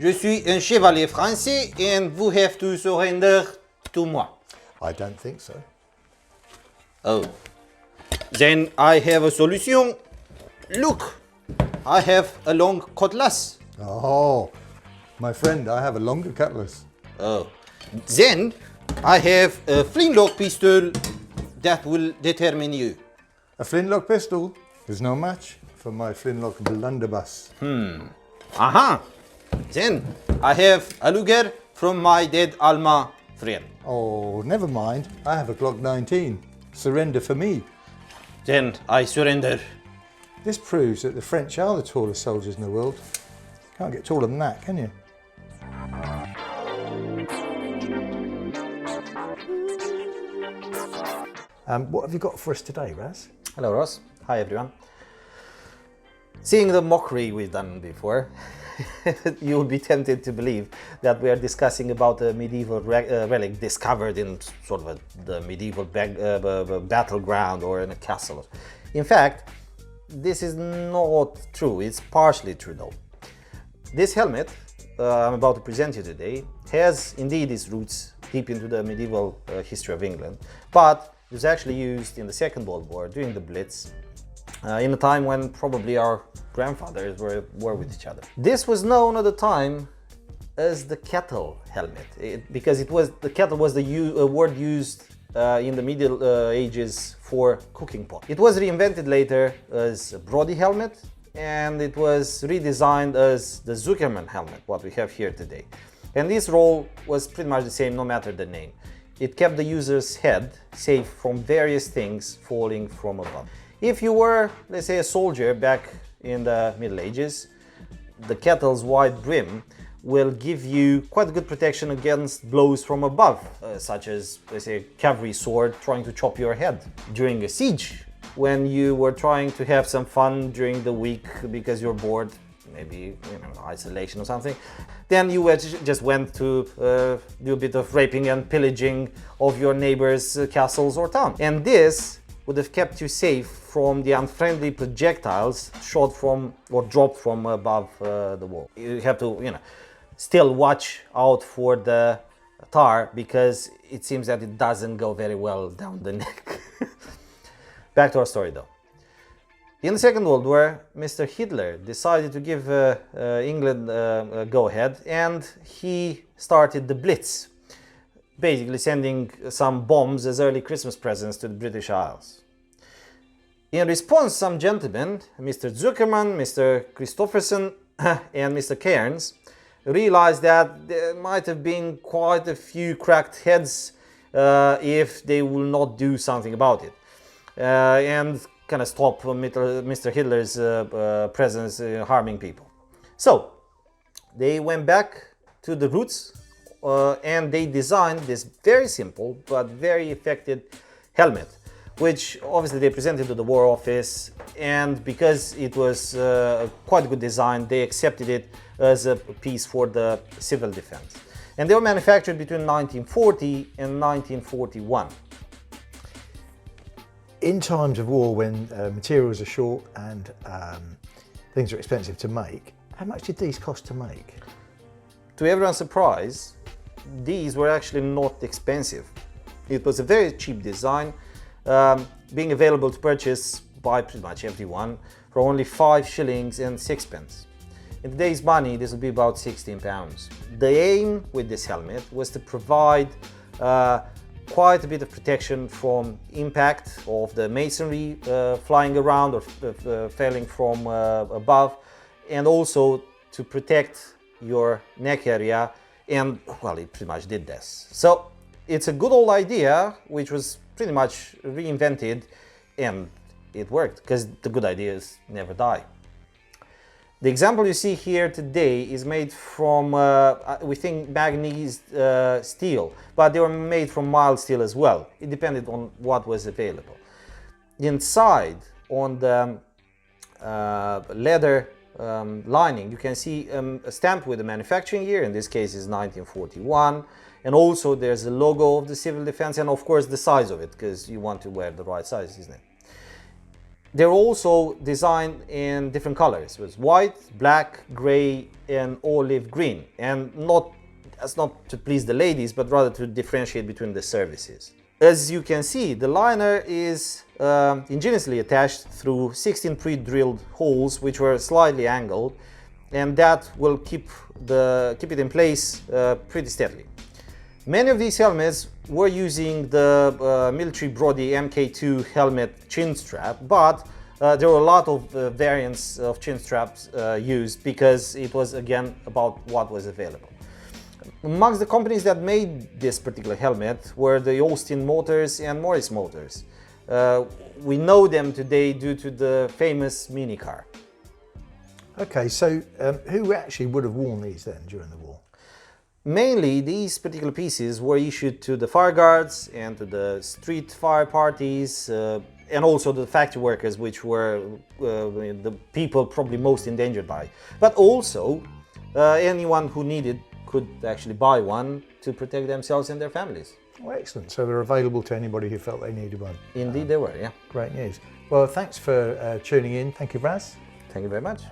Je suis un chevalier français and vous have to surrender to moi. I don't think so. Oh. Then I have a solution. Look, I have a long cutlass. Oh, my friend, I have a longer cutlass. Oh. Then I have a flintlock pistol that will determine you. A flintlock pistol is no match for my flintlock blunderbuss. Aha! Then I have a Luger from my dead Alma friend. Oh, never mind. I have a Glock 19. Surrender for me. Then I surrender. This proves that the French are the tallest soldiers in the world. Can't get taller than that, can you? What have you got for us today, Raz? Hello, Ross. Hi, everyone. Seeing the mockery we've done before, you will be tempted to believe that we are discussing about a medieval relic discovered in sort of the medieval battleground or in a castle. In fact, this is not true. It's partially true, though. This helmet I'm about to present you today has indeed its roots deep into the medieval history of England, but it was actually used in the Second World War during the Blitz, in a time when probably our grandfathers were at war with each other. This was known at the time as the Kettle helmet, because the kettle was the word used in the Middle Ages for cooking pot. It was reinvented later as a Brodie helmet, and it was redesigned as the Zuckerman helmet, what we have here today. And this role was pretty much the same no matter the name. It kept the user's head safe from various things falling from above. If you were, let's say, a soldier back in the Middle Ages, the kettle's wide brim will give you quite good protection against blows from above, such as, let's say, a cavalry sword trying to chop your head. During a siege, when you were trying to have some fun during the week because you're bored, maybe isolation or something, then you just went to do a bit of raping and pillaging of your neighbors' castles or town. And this would have kept you safe from the unfriendly projectiles shot from or dropped from above the wall. You have to, still watch out for the tar, because it seems that it doesn't go very well down the neck. Back to our story, though. In the Second World War, Mr. Hitler decided to give England a go-ahead, and he started the Blitz, basically sending some bombs as early Christmas presents to the British Isles. In response, some gentlemen, Mr. Zuckerman, Mr. Christopherson and Mr. Cairns, realized that there might have been quite a few cracked heads if they will not do something about it, and kind of stop Mr. Hitler's presence harming people. So they went back to the roots and they designed this very simple but very effective helmet, which obviously they presented to the War Office, and because it was quite a good design, they accepted it as a piece for the civil defense. And they were manufactured between 1940 and 1941. In times of war, when materials are short and things are expensive to make, how much did these cost to make? To everyone's surprise, these were actually not expensive. It was a very cheap design, being available to purchase by pretty much everyone for only 5 shillings and 6 pence. In today's money, this would be about £16. The aim with this helmet was to provide quite a bit of protection from impact of the masonry flying around or falling from above, and also to protect your neck area, and well, it pretty much did this. So it's a good old idea which was pretty much reinvented, and it worked, because the good ideas never die. The example you see here today is made from, we think, manganese steel, but they were made from mild steel as well. It depended on what was available. Inside, on the leather lining, you can see a stamp with the manufacturing year. In this case is 1941, and also there's a logo of the civil defense, and of course the size of it, because you want to wear the right size, isn't it? They're also designed in different colors, with white, black, gray, and olive green, and that's not to please the ladies, but rather to differentiate between the services. As you can see, the liner is ingeniously attached through 16 pre-drilled holes, which were slightly angled, and that will keep it in place pretty steadily. Many of these helmets were using the military Brodie Mk2 helmet chin strap, but there were a lot of variants of chin straps used because it was, again, about what was available. Amongst the companies that made this particular helmet were the Austin Motors and Morris Motors. We know them today due to the famous mini car. Okay, so who actually would have worn these then during the war? Mainly, these particular pieces were issued to the fire guards and to the street fire parties, and also the factory workers, which were the people probably most endangered by. But also, anyone who needed could actually buy one to protect themselves and their families. Oh, excellent. So they're available to anybody who felt they needed one. Indeed they were, yeah. Great news. Well, thanks for tuning in. Thank you, Raz. Thank you very much.